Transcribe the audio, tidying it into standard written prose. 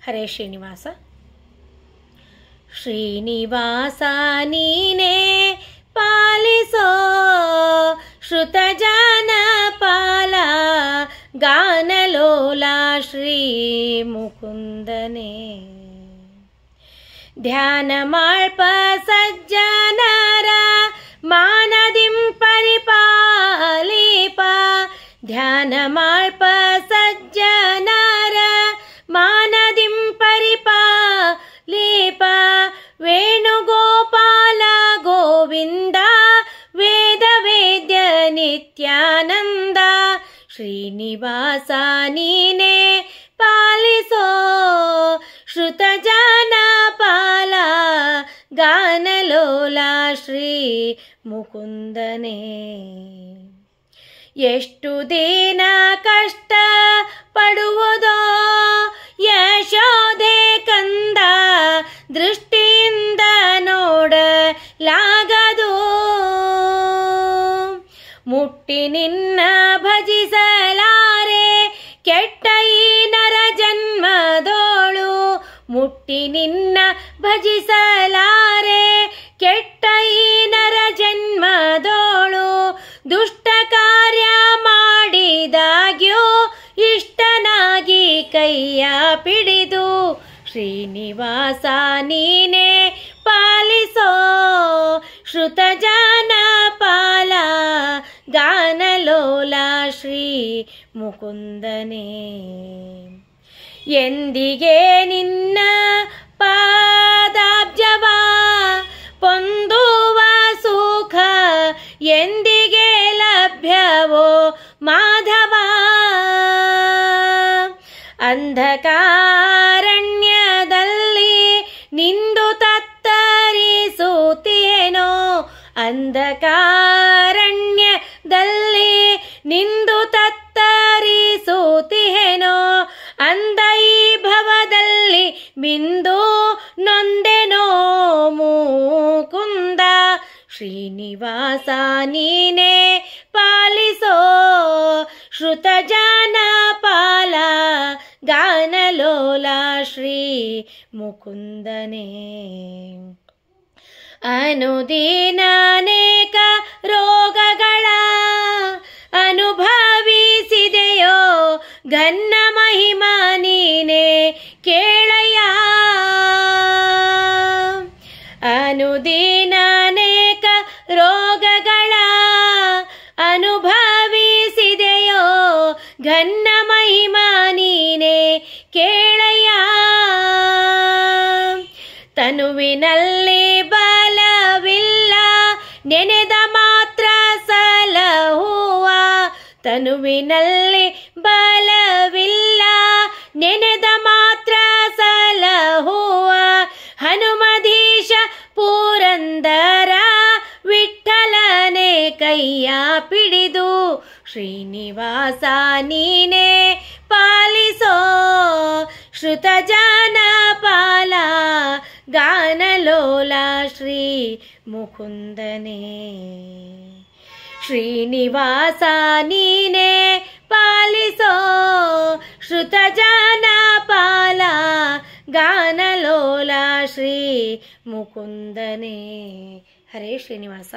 ಹರೇ ಶ್ರೀನಿವಾಸ. ಶ್ರೀನಿವಾಸ ನೀನೇ ಪಾಲಿಸೋ ಶ್ರುತ ಜನಪಾಲ ಗಾನಲೋಲ ಶ್ರೀ ಮುಕುಂದನೇ. ಧ್ಯಾನ ಮಾಳ್ಪ ಸಜ್ಜನರ ಮಾನದಿಂ ಪರಿಪಾಲಿಪ. ಧ್ಯಾನ ಮಾಳ್ಪ ಸಜ್ಜನರ ಮಾನದಿಂ ಪರಿಪಾಲಿಪ. ವೇಣುಗೋಪಾಲ ಗೋವಿಂದ ವೇದ ವೇದ್ಯ ನಿತ್ಯಾನಂದ. ಶ್ರೀನಿವಾಸ ನೀನೇ ಪಾಲಿಸೋ ಶ್ರುತ ಜನಪಾಲ ಗಾನಲೋಲ ಶ್ರೀ ಮುಕುಂದನೇ. ಎಷ್ಟು ದಿನ ಕಷ್ಟ ಪಡುವುದೋ ಯಶೋದೆ ಕಂದ, ದೃಷ್ಟಿಯಿಂದ ನೋಡಲಾಗದು. ಮುಟ್ಟಿ ನಿನ್ನ ಭಜಿಸಲಾರೆ ಕೆಟ್ಟ ಈ ನರ ಜನ್ಮದೋಳು. ಮುಟ್ಟಿ ನಿನ್ನ ಭಜಿಸಲಾರೆ ಕೆಟ್ಟ ಈ ನರ ಜನ್ಮದೋಳು. ದುಷ್ಟ ಕಾರ್ಯ ಮಾಡಿದಾಗ್ಯೋ ಇಷ್ಟನಾಗಿ ಕೈಯ ಪಿಡಿದು. ಶ್ರೀನಿವಾಸ ನೀನೇ ಪಾಲಿಸೋ ಶ್ರುತ ಜನಪಾಲ ಗಾನಲೋಲ ಶ್ರೀ ಮುಕುಂದನೇ. ಎಂದಿಗೆ ನಿನ್ನ ಪಾದಾಬ್ಜವ ಪೊಂದುವ ಸುಖ ಎಂದಿಗೆ ಲಭ್ಯವೋ ಮಾಧವ. ಅಂಧಕಾರಣ್ಯದಲ್ಲಿ ನಿಂದು ತತ್ತರಿಸುತ್ತೇನೋ. ಅಂಧಕಾರಣ್ಯದಲ್ಲಿ ನಿಂದು ತತ್ತರಿಸುತ್ತೇನೋ. ಅಂದ ಈ ಭವದಲ್ಲಿ ಬಿಂದು ನೊಂದೆನೋ ಮುಕುಂದ. ಶ್ರೀನಿವಾಸ ನೀನೇ ಪಾಲಿಸೋ ಶ್ರುತ ಜನಪಾಲ ಗಾನಲೋಲ ಶ್ರೀ ಮುಕುಂದನೇ. ಅನುದಿನ ಅನೇಕ ರೋಗಗಳ ಅನುಭವಿಸಿದೆಯೋ ಘನ್ನ ಮಹಿಮಾ ನೀನೇ ಕೇಳಯ್ಯ. ಅನುದಿನ ಅನೇಕ ರೋಗಗಳ ಅನುಭವಿಸಿದೆಯೋ ಘನ್ನ ಮಹಿಮಾ ನೀನೇ ಕೇಳಯ್ಯ. ತನುವಿನಲ್ಲಿ ಬಲವಿಲ್ಲ ನೆನೆದ ಮಾತ್ರ ಸಲಹುವ. ತನುವಿನಲ್ಲಿ ಬಲವಿಲ್ಲ ನೆನೆದ ಮಾತ್ರ ಸಲಹುವ. ಹನುಮಧೀಶ ಪುರಂದರ ವಿಠ್ಠಲನೆ ಕೈಯ ಪಿಡಿದು. ಶ್ರೀನಿವಾಸ ನೀನೇ ಪಾಲಿಸೋ ಶ್ರುತ ಜನಪಾಲ ಗಾನಲೋಲ ಶ್ರೀ ಮುಕುಂದನೇ. ಶ್ರೀನಿವಾಸ ನೀನೇ ಪಾಲಿಸೋ ಶ್ರುತ ಜನಪಾಲ ಗಾನಲೋಲ ಶ್ರೀ ಮುಕುಂದನೇ. ಹರೇ ಶ್ರೀನಿವಾಸ.